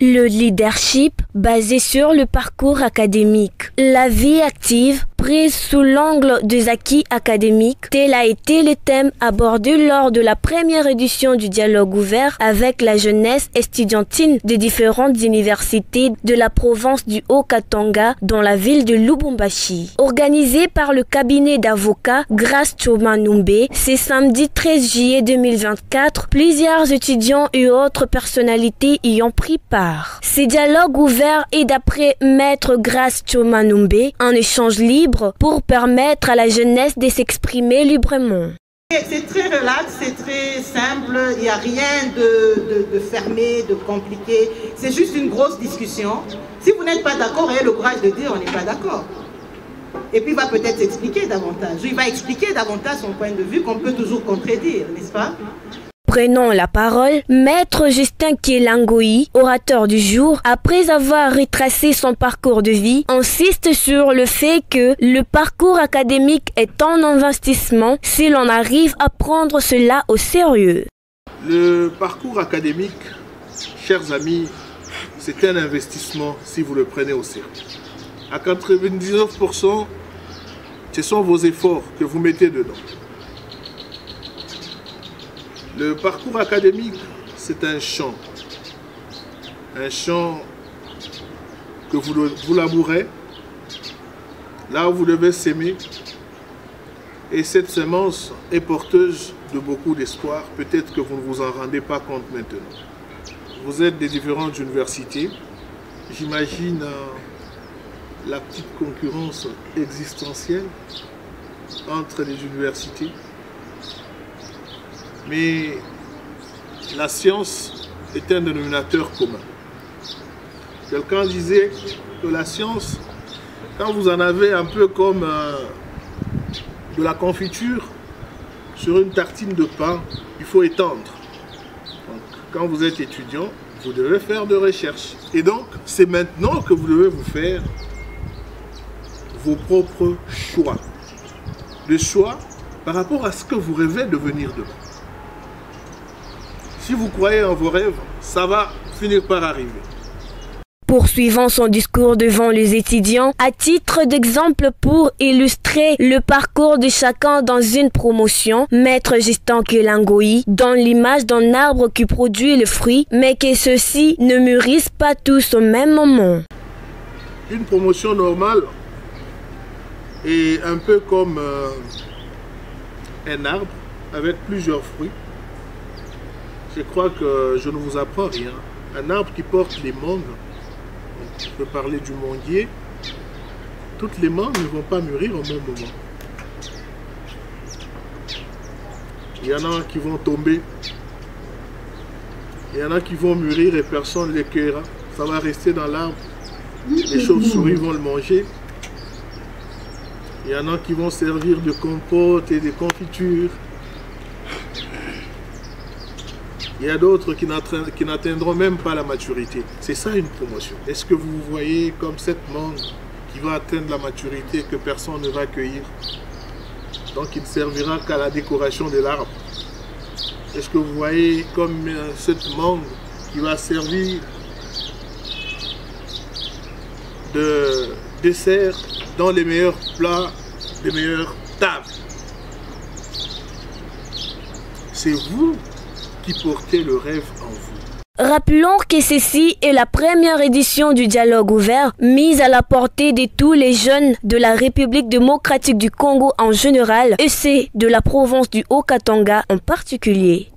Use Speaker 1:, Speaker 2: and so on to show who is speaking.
Speaker 1: Le leadership basé sur le parcours académique. La vie active prise sous l'angle des acquis académiques, tel a été le thème abordé lors de la première édition du dialogue ouvert avec la jeunesse estudiantine des différentes universités de la province du Haut-Katanga dans la ville de Lubumbashi. Organisé par le cabinet d'avocats Grace Choma Numbe, c'est samedi 13 juillet 2024, plusieurs étudiants et autres personnalités y ont pris part. Ce dialogue ouvert est d'après Maître Grace Choma Numbe un échange libre pour permettre à la jeunesse de s'exprimer librement.
Speaker 2: C'est très relax, c'est très simple, il n'y a rien de fermé, de compliqué. C'est juste une grosse discussion. Si vous n'êtes pas d'accord, ayez le courage de dire on n'est pas d'accord. Et puis il va peut-être expliquer davantage. Il va expliquer davantage son point de vue qu'on peut toujours contredire, n'est-ce pas?
Speaker 1: Prenant la parole, Maître Justin Kielangoi, orateur du jour, après avoir retracé son parcours de vie, insiste sur le fait que le parcours académique est un investissement si l'on arrive à prendre cela au sérieux.
Speaker 3: Le parcours académique, chers amis, c'est un investissement si vous le prenez au sérieux. À 99%, ce sont vos efforts que vous mettez dedans. Le parcours académique, c'est un champ que vous labourez, là où vous devez s'aimer. Et cette semence est porteuse de beaucoup d'espoir. Peut-être que vous ne vous en rendez pas compte maintenant. Vous êtes des différentes universités. J'imagine la petite concurrence existentielle entre les universités. Mais la science est un dénominateur commun. Quelqu'un disait que la science, quand vous en avez un peu comme de la confiture sur une tartine de pain, il faut étendre. Donc, quand vous êtes étudiant, vous devez faire de recherche. Et donc, c'est maintenant que vous devez vous faire vos propres choix. Le choix par rapport à ce que vous rêvez de devenir demain. Si vous croyez en vos rêves, ça va finir par arriver.
Speaker 1: Poursuivant son discours devant les étudiants, à titre d'exemple pour illustrer le parcours de chacun dans une promotion, Maître Justin Kielangoi donne l'image d'un arbre qui produit le fruit, mais que ceux-ci ne mûrissent pas tous au même moment.
Speaker 3: Une promotion normale est un peu comme un arbre avec plusieurs fruits. Je crois que je ne vous apprends rien. Un arbre qui porte les mangues, je peux parler du manguier, toutes les mangues ne vont pas mûrir au même moment. Il y en a qui vont tomber, il y en a qui vont mûrir et personne ne les cueillera. Ça va rester dans l'arbre, les chauves-souris vont le manger. Il y en a qui vont servir de compote et de confiture. Il y a d'autres qui n'atteindront même pas la maturité. C'est ça une promotion. Est-ce que vous voyez comme cette mangue qui va atteindre la maturité que personne ne va cueillir? Donc il ne servira qu'à la décoration de l'arbre. Est-ce que vous voyez comme cette mangue qui va servir de dessert dans les meilleurs plats, les meilleures tables? C'est vous qui portez le rêve en vous.
Speaker 1: Rappelons que ceci est la première édition du dialogue ouvert, mise à la portée de tous les jeunes de la République démocratique du Congo en général et c'est de la province du Haut-Katanga en particulier.